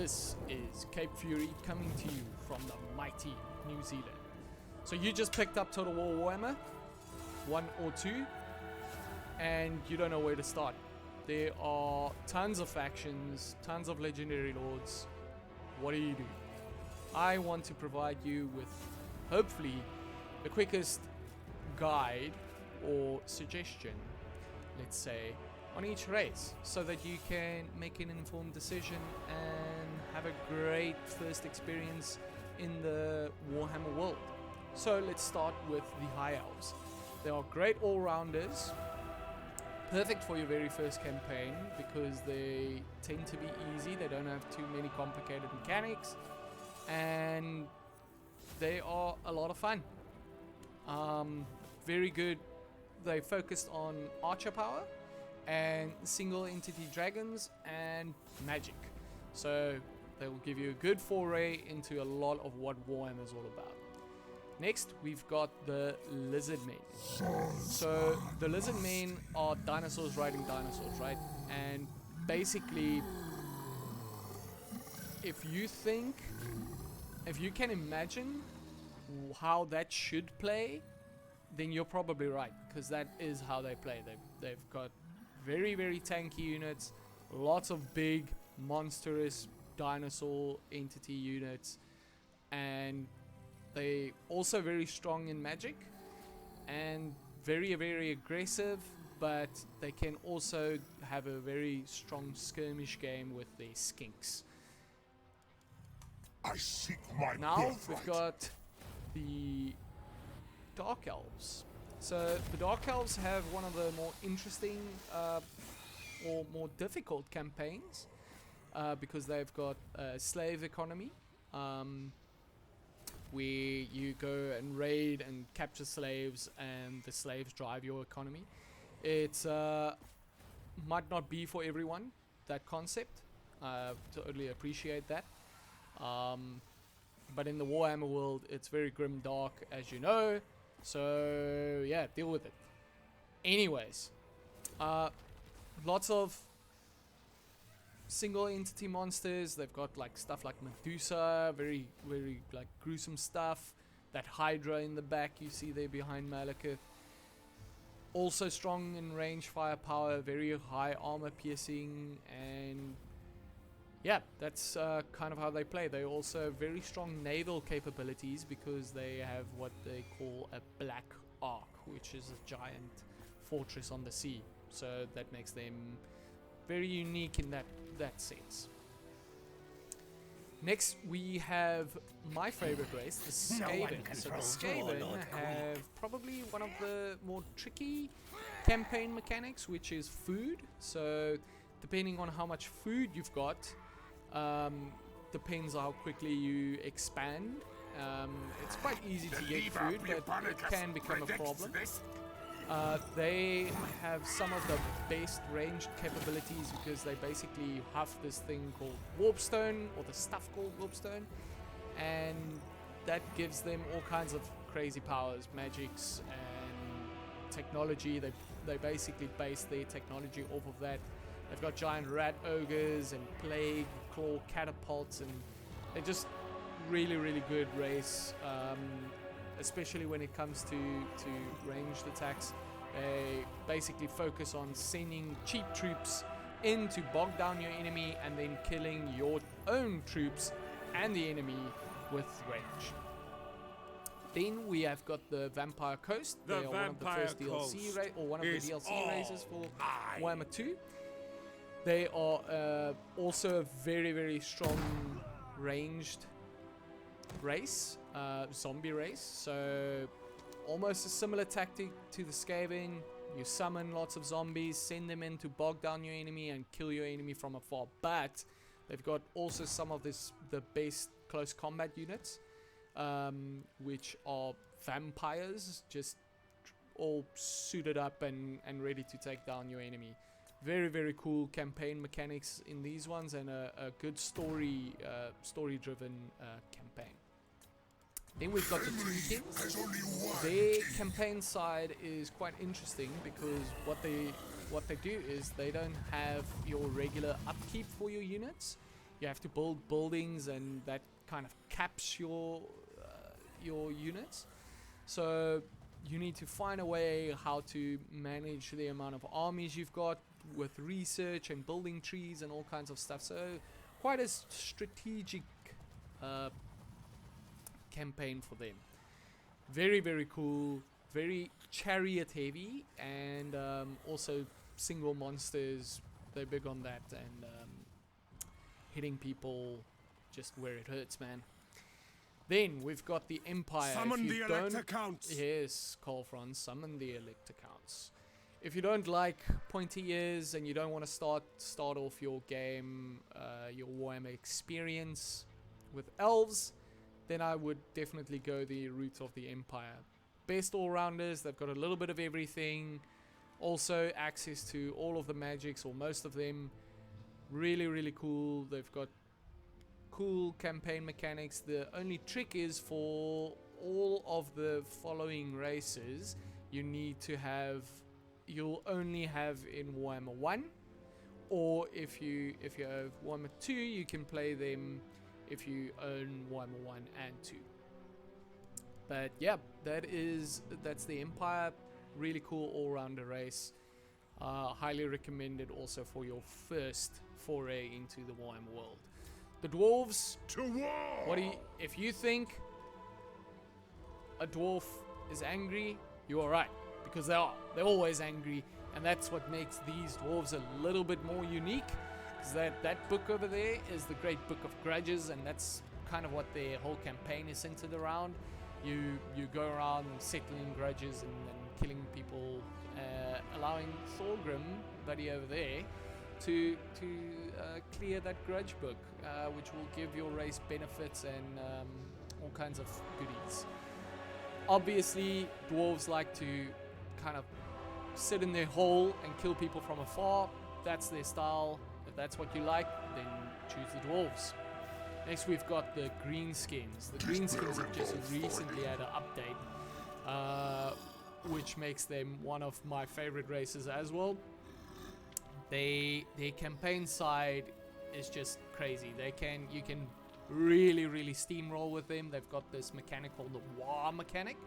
This is Cape Fury coming to you from the mighty New Zealand. So you just picked up Total War Warhammer 1 or 2 and you don't know where to start. There are tons of factions, tons of legendary lords. What do you do? I want to provide you with hopefully the quickest guide or suggestion, let's say, on each race, so that you can make an informed decision and have a great first experience in the Warhammer world. So let's start with the High Elves. They are great all-rounders, perfect for your very first campaign because they tend to be easy, they don't have too many complicated mechanics, and they are a lot of fun. Very good. They focused on archer power and single entity dragons and magic, so they will give you a good foray into a lot of what Warhammer is all about. Next we've got the Lizardmen. So the Lizardmen are dinosaurs riding dinosaurs, right? And basically, if you can imagine how that should play, then you're probably right, because that is how they play. They've got very, very tanky units, lots of big, monstrous dinosaur entity units, and they also very strong in magic, and very, very aggressive, but they can also have a very strong skirmish game with their skinks. I seek my Now birthright. we've got the Dark Elves. So the Dark Elves have one of the more interesting or more difficult campaigns because they've got a slave economy where you go and raid and capture slaves and the slaves drive your economy. It might not be for everyone, that concept. Totally appreciate that. But in the Warhammer world, it's very grim dark, as you know. So yeah, deal with it. Anyways, lots of single entity monsters. They've got like stuff like Medusa, very, very like gruesome stuff. That Hydra in the back you see there behind Malekith. Also strong in range firepower, very high armor piercing, and yeah, that's kind of how they play. They also have very strong naval capabilities because they have what they call a Black Ark, which is a giant fortress on the sea. So that makes them very unique in that sense. Next we have my favorite race, the Skaven. So the Skaven have probably one of the more tricky campaign mechanics, which is food. So depending on how much food you've got, depends how quickly you expand. It's quite easy to get food, but it can become a problem. They have some of the best ranged capabilities because they basically huff this thing called warpstone, or the stuff called warpstone, and that gives them all kinds of crazy powers, magics and technology. They basically base their technology off of that. They've got giant rat ogres and plague claw catapults, and they're just really, really good race, especially when it comes to ranged attacks. They basically focus on sending cheap troops in to bog down your enemy and then killing your own troops and the enemy with range. Then we have got the Vampire Coast. They are one of the first DLC or one of the DLC races for Warhammer 2. They are also a very, very strong ranged race, zombie race. So almost a similar tactic to the Skaven. You summon lots of zombies, send them in to bog down your enemy and kill your enemy from afar. But they've got also some of the best close combat units, which are vampires, just all suited up and ready to take down your enemy. Very, very cool campaign mechanics in these ones, and a good story-driven campaign. Then we've got the Tombkins. Their campaign side is quite interesting because what they do is they don't have your regular upkeep for your units. you have to build buildings, and that kind of caps your units. So you need to find a way how to manage the amount of armies you've got with research and building trees and all kinds of stuff. So quite a strategic campaign for them. Very, very cool, very chariot heavy, and also single monsters. They're big on that, and hitting people just where it hurts, man. Then we've got the Empire. Summon the Elector Counts. Yes, Carl Franz, summon the Elector Counts. If you don't like pointy ears and you don't want to start off your game, your Warhammer experience with elves, then I would definitely go the route of the Empire. Best all-rounders, they've got a little bit of everything. Also access to all of the magics, or most of them. Really, really cool. They've got cool campaign mechanics. The only trick is for all of the following races, you'll only have in Warhammer 1, or if you have Warhammer 2, you can play them if you own Warhammer 1 and 2. But yeah, that's the Empire. Really cool all-rounder race. Highly recommended also for your first foray into the Warhammer world. The dwarves. To war! If you think a dwarf is angry, you are right, because they are. They're always angry, and that's what makes these dwarves a little bit more unique. Because that book over there is the Great Book of Grudges, and that's kind of what their whole campaign is centered around. You go around settling grudges and killing people, allowing Thorgrim, buddy over there, to clear that grudge book, which will give your race benefits and all kinds of goodies. Obviously, dwarves like to kind of sit in their hole and kill people from afar. That's their style. If that's what you like, then choose the dwarves. Next, we've got the greenskins. The greenskins have just recently had an update, which makes them one of my favorite races as well. Their campaign side is just crazy. You can really, really steamroll with them. They've got this mechanic called the War mechanic,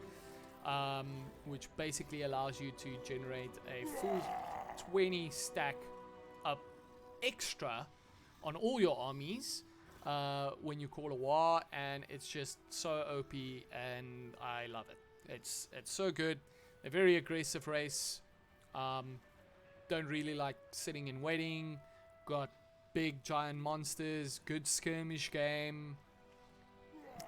which basically allows you to generate a full 20 stack up extra on all your armies when you call a war, and it's just so OP, and I love it. It's so good. A very aggressive race. Don't really like sitting and waiting. Got big giant monsters, good skirmish game,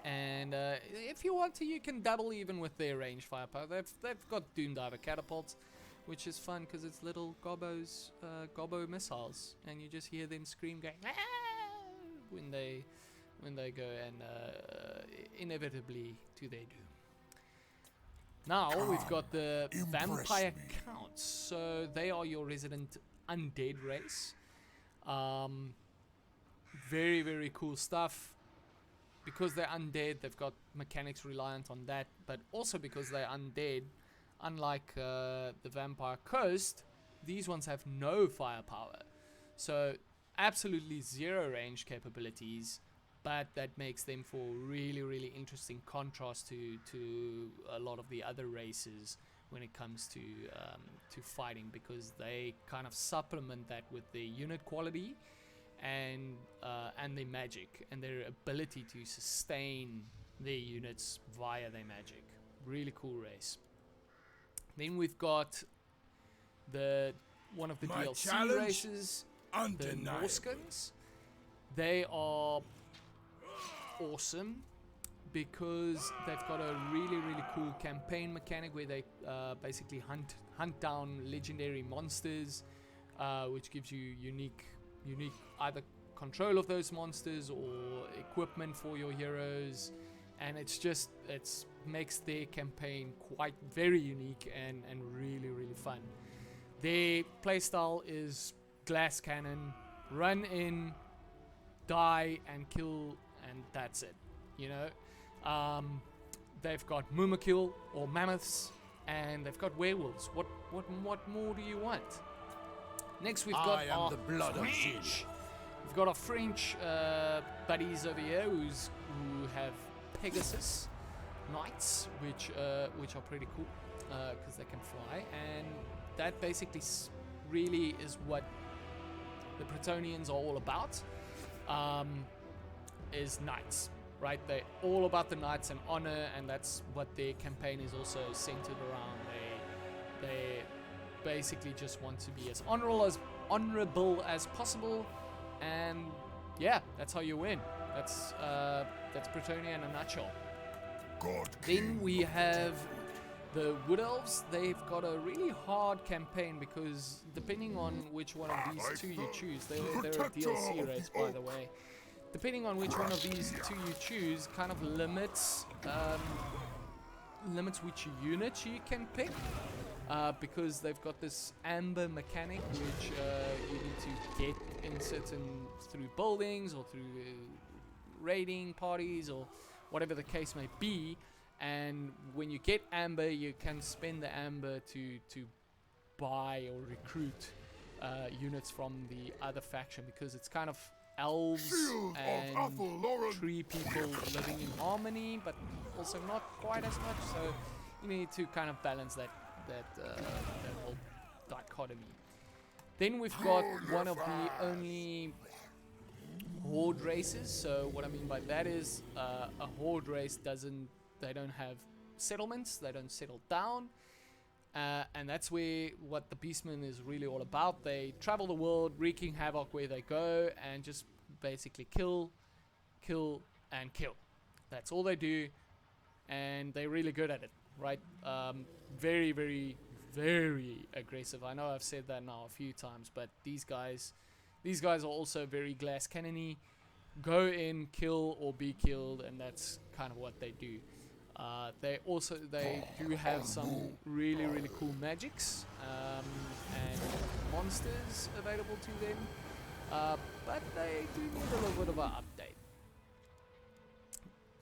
and if you want to, you can double even with their range firepower. They've got Doomdiver catapults, which is fun because it's little gobbo missiles, and you just hear them scream going "Ah!" when they go, and inevitably to their doom. Now we've got the Vampire Counts. So they are your resident undead race. Very, very cool stuff. Because they're undead, they've got mechanics reliant on that, but also because they're undead, unlike the Vampire Coast, these ones have no firepower. So absolutely zero range capabilities, but that makes them for really, really interesting contrast to a lot of the other races when it comes to fighting, because they kind of supplement that with their unit quality and their magic and their ability to sustain their units via their magic. Really cool race. Then we've got one of the DLC races, the Norskins. They are awesome because they've got a really, really cool campaign mechanic where they basically hunt down legendary monsters, which gives you unique either control of those monsters or equipment for your heroes, and it makes their campaign quite very unique and really, really fun. Their playstyle is glass cannon, run in, die and kill, and that's it, you know. They've got Mumakil or mammoths, and they've got werewolves. What more do you want? Next we've got our the blood of we've got our French buddies over here who have Pegasus Knights, which are pretty cool because they can fly, and that basically really is what the Bretonnians are all about. Is knights, right? They're all about the knights and honor, and that's what their campaign is also centered around. They basically just want to be as honorable as possible, and yeah, that's how you win. That's Bretonnia in a nutshell. Then we have the Wood Elves. They've got a really hard campaign because depending on which one of these two you choose, they're a DLC race, by the way. Depending on which one of these two you choose, kind of limits which unit you can pick. Because they've got this amber mechanic, which you need to get in through buildings or through raiding parties or whatever the case may be. And when you get amber, you can spend the amber to buy or recruit units from the other faction, because it's kind of elves and tree people living in harmony, but also not quite as much. So you need to kind of balance that whole dichotomy. Then we've got one of the only horde races. So what I mean by that is a horde race they don't have settlements, they don't settle down, and that's what the Beastmen is really all about. They travel the world, wreaking havoc where they go, and just basically kill, and kill. That's all they do, and they're really good at it, right? Very, very, very aggressive. I know I've said that now a few times, but these guys are also very glass cannony. Go in, kill or be killed, and that's kind of what they do. They do have some really, really cool magics and monsters available to them, but they do need a little bit of an update.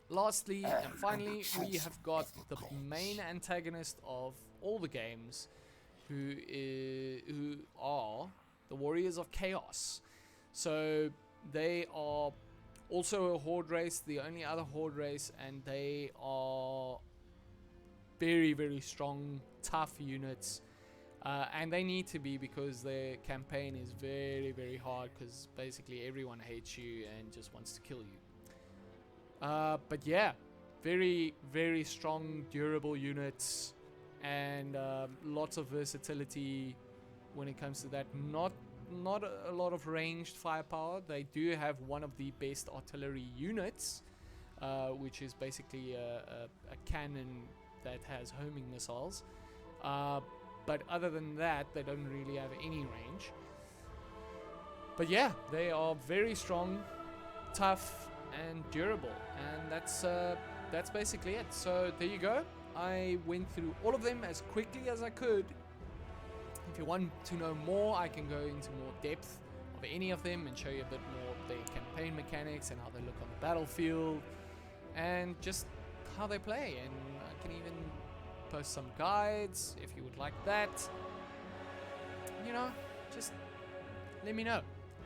Lastly and finally, we have got the main antagonist of all the games, who are the Warriors of Chaos. So they are also a horde race, the only other horde race, and they are very, very strong, tough units, and they need to be, because their campaign is very, very hard, because basically everyone hates you and just wants to kill you. But yeah, very, very strong, durable units, and lots of versatility when it comes to that. Not a lot of ranged firepower. They do have one of the best artillery units, which is basically a cannon that has homing missiles. But other than that, they don't really have any range. But yeah, they are very strong, tough, and durable, and that's basically it. So there you go. I went through all of them as quickly as I could. If you want to know more, I can go into more depth of any of them and show you a bit more of their campaign mechanics and how they look on the battlefield and just how they play, and I can even post some guides if you would like that. Just let me know.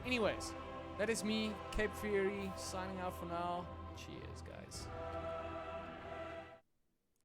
Anyways, that is me, Cape Fury, signing out for now. Cheers, guys.